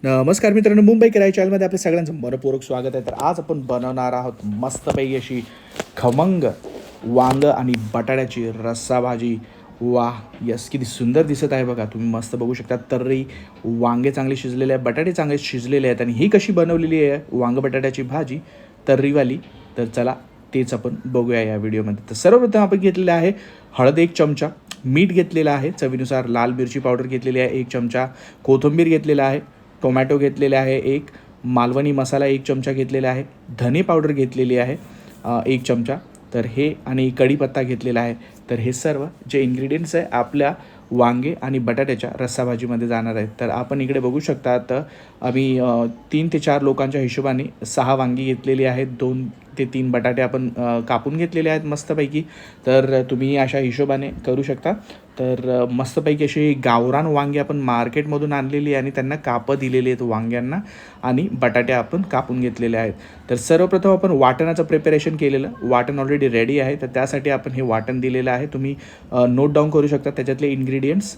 नमस्कार मित्रांनो, मुंबई किराया चॅनलमध्ये आपल्या सगळ्यांचं मनपूर्वक स्वागत आहे. तर आज आपण बनवणार आहोत मस्तपैकी अशी खमंग वांग आणि बटाट्याची रस्सा भाजी. वाह, यस, किती सुंदर दिसत आहे बघा. तुम्ही मस्त बघू शकता. तर्री वांगे चांगले शिजलेले आहेत, बटाटे चांगले शिजलेले आहेत. आणि ही कशी बनवलेली आहे वांग बटाट्याची भाजी तर्रीवाली, तर चला तेच आपण बघूया या व्हिडिओमध्ये. तर सर्वप्रथम आपण घेतलेलं आहे हळद 1 चमचा, मीठ घेतलेलं आहे चवीनुसार, लाल मिरची पावडर घेतलेली आहे 1 चमचा, कोथिंबीर घेतलेला आहे, टोमॅटो घेतलेले आहे 1, मालवणी मसाला 1 चमचा घेतलेला आहे, धने पावडर घेतलेली आहे 1 चमचा, तर हे आणि कढीपत्ता घेतलेला आहे. तर हे सर्व जे इन्ग्रेडियंट्स आहे आपल्या वांगे आणि बटाट्याच्या रस्साभाजीमध्ये जाणार आहेत. तर आपण इकडे बघू शकता. तर आम्ही 3 ते 4 लोकांच्या हिशोबाने 6 वांगी घेतलेली आहेत, 2 ते 3 बटाटे आपण कापून घेतलेले आहेत मस्तपैकी. तर तुम्ही अशा हिशोबाने करू शकता. तर मस्तपैकी अशी गावरान वांगी आपण मार्केटमधून आणलेली आहे आणि त्यांना कापं दिलेली आहेत वांग्यांना, आणि बटाटे आपण कापून घेतलेले आहेत. तर सर्वप्रथम आपण वाटणाचं प्रिपरेशन केलेलं, वाटण ऑलरेडी रेडी आहे. तर त्यासाठी आपण हे वाटण दिलेलं आहे. तुम्ही नोट डाऊन करू शकता त्याच्यातले इन्ग्रेडियंट्स,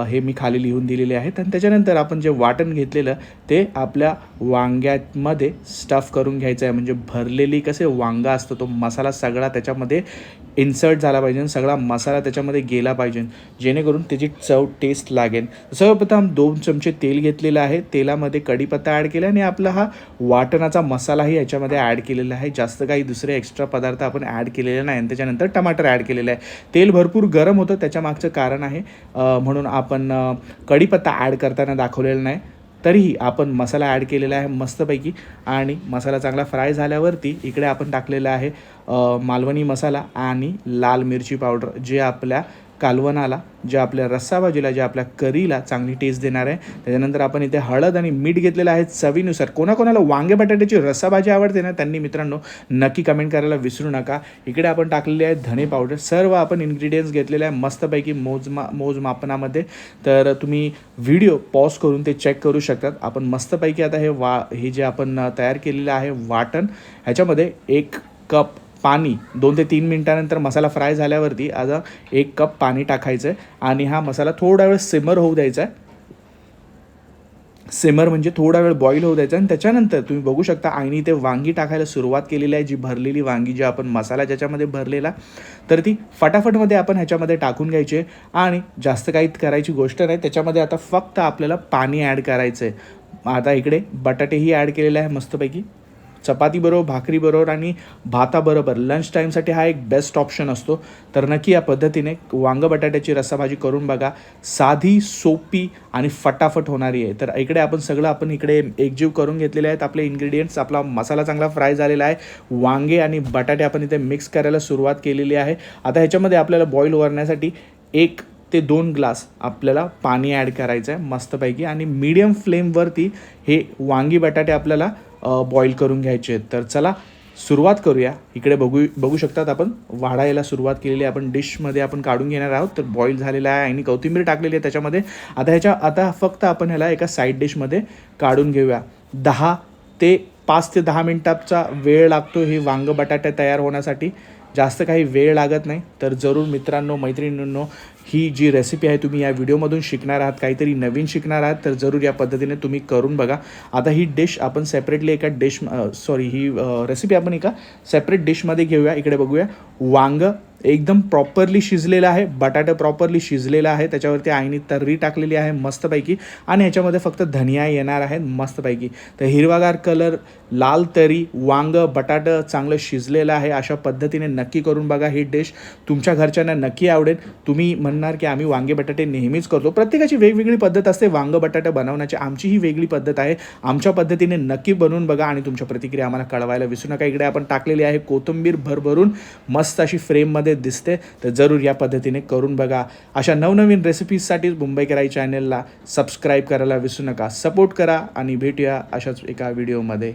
हे मी खाली लिहून दिलेले आहेत. आणि त्याच्यानंतर आपण जे वाटण घेतलेलं ते आपल्या वांग्यामध्ये स्टफ करून घ्यायचं आहे. म्हणजे भरलेली कसे वांगा असतो तो मसाला सगळा त्याच्यामध्ये इन्सर्ट झाला पाहिजे आणि सगळा मसाला त्याच्यामध्ये गेला पाहिजे, जेणेकरून त्याची चव टेस्ट लागेल. सर्वप्रथम 2 चमचे तेल घेतलेलं आहे, तेलामध्ये कढीपत्ता ॲड केला आणि आपला हा वाटणाचा मसालाही याच्यामध्ये ॲड केलेला आहे. जास्त काही दुसरे एक्स्ट्रा पदार्थ आपण ॲड केलेले नाही. आणि त्याच्यानंतर टमाटर ॲड केलेलं आहे. तेल भरपूर गरम होतं, त्याच्यामागचं कारण आहे म्हणून आपण कढीपत्ता ॲड करताना दाखवलेला नाही. तरीही आपण मसाला ॲड केलेला आहे मस्तपैकी. आणि मसाला चांगला फ्राय झाल्यावरती इकडे आपण टाकलेला आहे मालवणी मसाला आणि लाल मिरची पावडर, जे आपल्या कालवणाला, जे आपल्या रस्साभाजीला, जे आपल्या करीला चांगली टेस्ट देणार आहे. त्याच्यानंतर आपण इथे हळद आणि मीठ घेतलेलं आहे चवीनुसार. कोणाकोणाला वांगे बटाट्याची रस्साभाजी आवडते ना, त्यांनी मित्रांनो नक्की कमेंट करायला विसरू नका. इकडे आपण टाकलेले आहे धने पावडर. सर्व आपण इन्ग्रेडियंट्स घेतलेले आहे मस्तपैकी मोजमापनामध्ये. तर तुम्ही व्हिडिओ पॉज करून ते चेक करू शकतात. आपण मस्तपैकी आता हे जे आपण तयार केलेलं आहे वाटण, ह्याच्यामध्ये 1 कप पाणी 2 ते 3 मिनटानंतर मसाला फ्राय झाल्यावरती आता 1 कप पाणी टाकायचं आहे आणि हा मसाला थोडा वेळ सिमर होऊ द्यायचा आहे. सिमर म्हणजे थोडा वेळ बॉईल होऊ द्यायचा. आणि त्याच्यानंतर तुम्ही बघू शकता आईने इथे वांगी टाकायला सुरुवात केलेली आहे, जी भरलेली वांगी, जी आपण मसाला ज्याच्यामध्ये भरलेला, तर ती फटाफटमध्ये आपण ह्याच्यामध्ये टाकून घ्यायची आहे. आणि जास्त काही करायची गोष्ट नाही, त्याच्यामध्ये आता फक्त आपल्याला पाणी ॲड करायचं आहे. आता इकडे बटाटेही ॲड केलेले आहे मस्तपैकी. चपातीबरोबर, भाकरीबरोबर आणि भाताबरोबर लंच टाईमसाठी हा एक बेस्ट ऑप्शन असतो. तर नक्की या पद्धतीने वांग बटाट्याची रस्साभाजी करून बघा. साधी, सोपी आणि फटाफट होणारी आहे. तर इकडे आपण इकडे एकजीव करून घेतलेले आहेत आपले इन्ग्रेडियंट्स. आपला मसाला चांगला फ्राय झालेला आहे. वांगे आणि बटाटे आपण इथे मिक्स करायला सुरुवात केलेली आहे. आता ह्याच्यामध्ये आपल्याला बॉईल करण्यासाठी 1 ते 2 ग्लास आपल्याला पाणी ॲड करायचं आहे मस्तपैकी. आणि मीडियम फ्लेमवरती हे वांगी बटाटे आपल्याला बॉईल करून घ्यायचे आहेत. तर चला सुरुवात करूया. इकडे बघू शकतात आपण वाढायला सुरुवात केलेली आहे. आपण डिशमध्ये आपण काढून घेणार आहोत. तर बॉईल झालेला आहे आणि कोथिंबीर टाकलेली आहे त्याच्यामध्ये. आता फक्त आपण ह्याला एका साईड डिशमध्ये काढून घेऊया. 5 ते 10 मिनटाचा वेळ लागतो हे वांग बटाटे तयार होण्यासाठी, जास्त काही वेळ लागत नाही. तर जरूर मित्रांनो, मैत्रिणींनो, ही जी रेसिपी आहे तुम्ही या व्हिडिओमधून शिकणार आहात, काहीतरी नवीन शिकणार आहात, तर जरूर या पद्धतीने तुम्ही करून बघा. आता ही डिश आपण सेपरेटली ही रेसिपी आपण एका सेपरेट डिशमध्ये घेऊया. इकडे बघूया, वांग एकदम प्रॉपरली शिजलेलं आहे, बटाटा प्रॉपरली शिजलेला आहे, त्याच्यावरती आईने तर्री टाकलेली आहे मस्तपैकी. आणि ह्याच्यामध्ये फक्त धनिया येणार आहे मस्तपैकी. तर हिरवागार कलर, लाल तरी, वांग बटाटा चांगलं शिजलेलं आहे. अशा पद्धतीने नक्की करून बघा. ही डिश तुमच्या घरच्यांना नक्की आवडेल. तुम्ही म्हणणार की आम्ही वांगे बटाटे नेहमीच करतो. प्रत्येकाची वेगवेगळी पद्धत असते वांग बटाटे बनवण्याची. आमची ही वेगळी पद्धत आहे. आमच्या पद्धतीने नक्की बनवून बघा आणि तुमच्या प्रतिक्रिया आम्हाला कळवायला विसरू नका. इकडे आपण टाकलेली आहे कोथिंबीर भरभरून मस्त अशी फ्रेममध्ये दिसते. तर जरूर या पद्धतीने करून बघा. अशा नवनवीन रेसिपीजसाठी मुंबई किराया चॅनलला सबस्क्राईब करायला विसरू नका. सपोर्ट करा आणि भेटूया अशाच एका व्हिडिओमध्ये.